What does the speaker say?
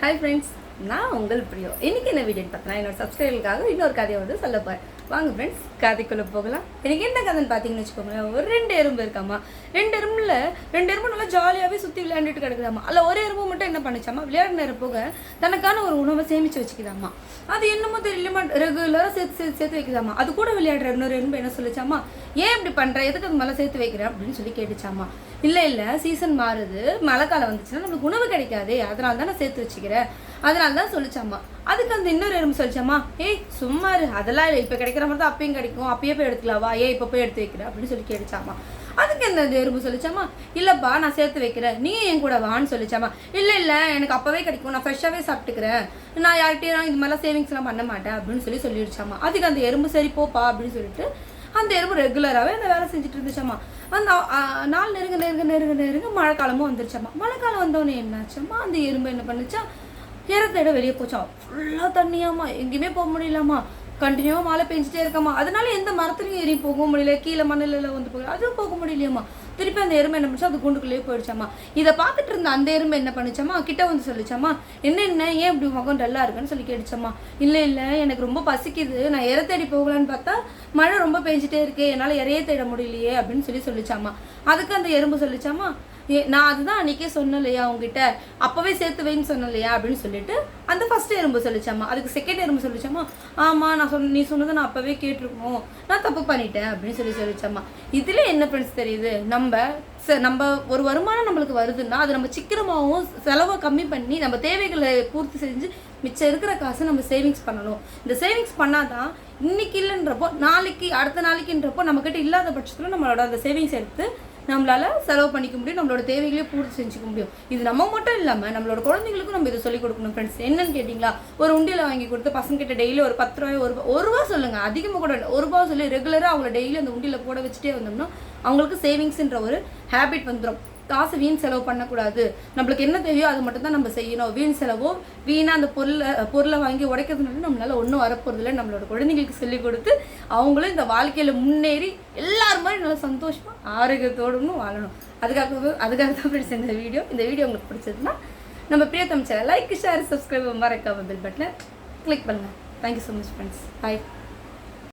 Hi friends, நான் உங்கள் பிரியோ. இன்றைக்கி என்ன வீடியோன்னு பார்த்தீங்கன்னா, என்னோட சப்ஸ்கிரைபருக்காக இன்னொரு கதையை வந்து சொல்ல போகிறேன். வாங்க ஃப்ரெண்ட்ஸ், கதைக்குள்ளே போகலாம். எனக்கு என்ன கதைன்னு பார்த்தீங்கன்னு வச்சுக்கோங்களேன். ஒரு 2 எறும்பு இருக்காமா. 2 எறும்பு நல்லா ஜாலியாகவே சுற்றி விளையாண்டுட்டு கிடக்குதாமா. அதில் ஒரு எறும்பு மட்டும் என்ன பண்ணிச்சாமா, விளையாட நேரம் போக தனக்கான ஒரு உணவை சேமித்து வச்சுக்கிதாமா. அது என்னமோ தெரியலமா, ரெகுலராக சேர்த்து வைக்குதாமா. அது கூட விளையாடுற இன்னொரு எறும்பு என்ன சொல்லிச்சாமா, ஏன் இப்படி பண்ணுற, எதுக்கு அது மேலே சேர்த்து வைக்கிறேன் அப்படின்னு சொல்லி கேட்டுச்சாமா. இல்லை சீசன் மாறுது, மழை காலம் வந்துச்சுன்னா நம்மளுக்கு உணவு கிடைக்காது, அதனால தான் நான் சேர்த்து வச்சுக்கிறேன், அதனால தான் சொல்லிச்சாமா. அதுக்கு அந்த இன்னொரு எறும்பு சொல்லிச்சாமா, ஏய் சும்மா அதெல்லாம் இல்லை, இப்போ கிடைக்கிற மாதிரி தான் அப்பயும் கிடைக்கும், அப்பயே போய் எடுத்துக்கலாவா, இப்போ போய் எடுத்து வைக்கிறேன் அப்படின்னு சொல்லி கேட்டுச்சாமா. அதுக்கு அந்த எறும்பு சொல்லிச்சாமா, இல்லைப்பா நான் சேர்த்து வைக்கிறேன், நீ என் கூட வான்னு சொல்லிச்சாமா. இல்லை எனக்கு அப்போவே கிடைக்கும், நான் ஃப்ரெஷ்ஷாகவே சாப்பிட்டுக்கிறேன், நான் யார்கிட்டையும் இது மாதிரிலாம் சேவிங்ஸ்லாம் பண்ண மாட்டேன் அப்படின்னு சொல்லிடுச்சாமா. அதுக்கு அந்த எறும்பு சரி போப்பா அப்படின்னு சொல்லிட்டு அந்த எறும்பு ரெகுலராகவே அந்த வேலை செஞ்சுட்டு இருந்துச்சாமா. அந்த நாள் நெருங்க மழை காலமும் வந்துருச்சாமா. மழை காலம் வந்தோடனே என்னாச்சாமா, அந்த எறும்பு என்ன பண்ணுச்சா, இறத்தோட வெளியே போச்சான். ஃபுல்லாக தண்ணியாமா, எங்கேயுமே போக முடியலாமா, கண்டினியூவாக மழை பெஞ்சிட்டே இருக்காமா. அதனால எந்த மரத்துலையும் ஏறி போக முடியல, கீழே மண்ணில் வந்து போக அதுவும் போக முடியலையாமா. திருப்பி அந்த எறும்பு என்ன பண்ணிச்சா, அது குண்டுக்குள்ளேயே போயிடுச்சாமா. இதை பார்த்துட்டு இருந்த அந்த எறும்பு என்ன பண்ணிச்சாமா, கிட்ட வந்து சொல்லிச்சாமா, என்ன ஏன் இப்படி முகம் டல்லாக இருக்குன்னு சொல்லி கேட்டுச்சாமா. இல்லை எனக்கு ரொம்ப பசிக்குது, நான் இறை தேடி போகலான்னு பார்த்தா மழை ரொம்ப பெஞ்சிட்டே இருக்கு, என்னால் இறையே தேட முடியலையே அப்படின்னு சொல்லிச்சாமா. அதுக்கு அந்த எறும்பு சொல்லிச்சாமா, நான் அதுதான் அன்றைக்கே சொன்னலையா உங்ககிட்ட, அப்போவே சேர்த்து வைன்னு சொன்னலையா அப்படின்னு சொல்லிட்டு அந்த ஃபஸ்ட் எறும்பு சொல்லிச்சாமா. அதுக்கு செகண்ட் எறும்பு சொல்லிச்சாமா, ஆமாம் நீ சொன்னதை நான் அப்போவே கேட்டிருக்கணும், நான் தப்பு பண்ணிட்டேன் அப்படின்னு சொல்லிச்சாமா. இதில் என்ன ஃப்ரெண்ட்ஸ் தெரியுது, நம்ம ஒரு வருமானம் நம்மளுக்கு வருதுன்னா அது நம்ம சீக்கிரமாகவும் செலவை கம்மி பண்ணி நம்ம தேவைகளை பூர்த்தி செஞ்சு மிச்சம் இருக்கிற காசை நம்ம சேவிங்ஸ் பண்ணணும். இந்த சேவிங்ஸ் பண்ணாதான் இன்னைக்கு இல்லைன்றப்போ நாளைக்கு அடுத்த நாளைக்குன்றப்போ நம்மக்கிட்ட இல்லாத பட்சத்தில் நம்மளோட அந்த சேவிங்ஸ் எடுத்து நம்மளால செலவு பண்ணிக்க முடியும், நம்மளோட தேவைகளையும் பூர்த்தி செஞ்சுக்க முடியும். இது நம்ம மட்டும் இல்லாமல் நம்மளோட குழந்தைங்களுக்கும் நம்ம இதை சொல்லிக் கொடுக்கணும் ஃப்ரெண்ட்ஸ். என்னன்னு கேட்டிங்களா, ஒரு உண்டியில் வாங்கி கொடுத்து பசங்கிட்ட டெய்லி ஒரு 10 ரூபாய் ஒரு ரூபா சொல்லுங்கள், அதிகமாக கூட இல்லை, 1 ரூபா சொல்லி ரெகுலராக அவங்கள டெய்லி அந்த உண்டியில் போட வச்சுட்டே வந்தோம்னா அவங்களுக்கு சேவிங்ஸ்ன்ற ஒரு ஹேபிட் வந்துடும். காசு வீண் செலவு பண்ணக்கூடாது, நம்மளுக்கு என்ன தேவையோ அது மட்டும் தான் நம்ம செய்யணும். வீண் செலவோ வீணாக அந்த பொருளை வாங்கி உடைக்கிறதுனால நம்மளால ஒன்றும் வரப்போறதில்லை. நம்மளோட குழந்தைங்களுக்கு சொல்லிக் கொடுத்து அவங்களும் இந்த வாழ்க்கையில் முன்னேறி எல்லாரும் மாதிரி நல்லா சந்தோஷமாக ஆரோக்கியத்தோடு வாழணும். அதுக்காக தான் ஃப்ரெண்ட்ஸ் இந்த வீடியோ உங்களுக்கு பிடிச்சதுன்னா நம்ம Priyatham channel like share subscribe மறக்காம பெல் பட்டனை கிளிக் பண்ணுங்கள். Thank you so much friends. பாய்.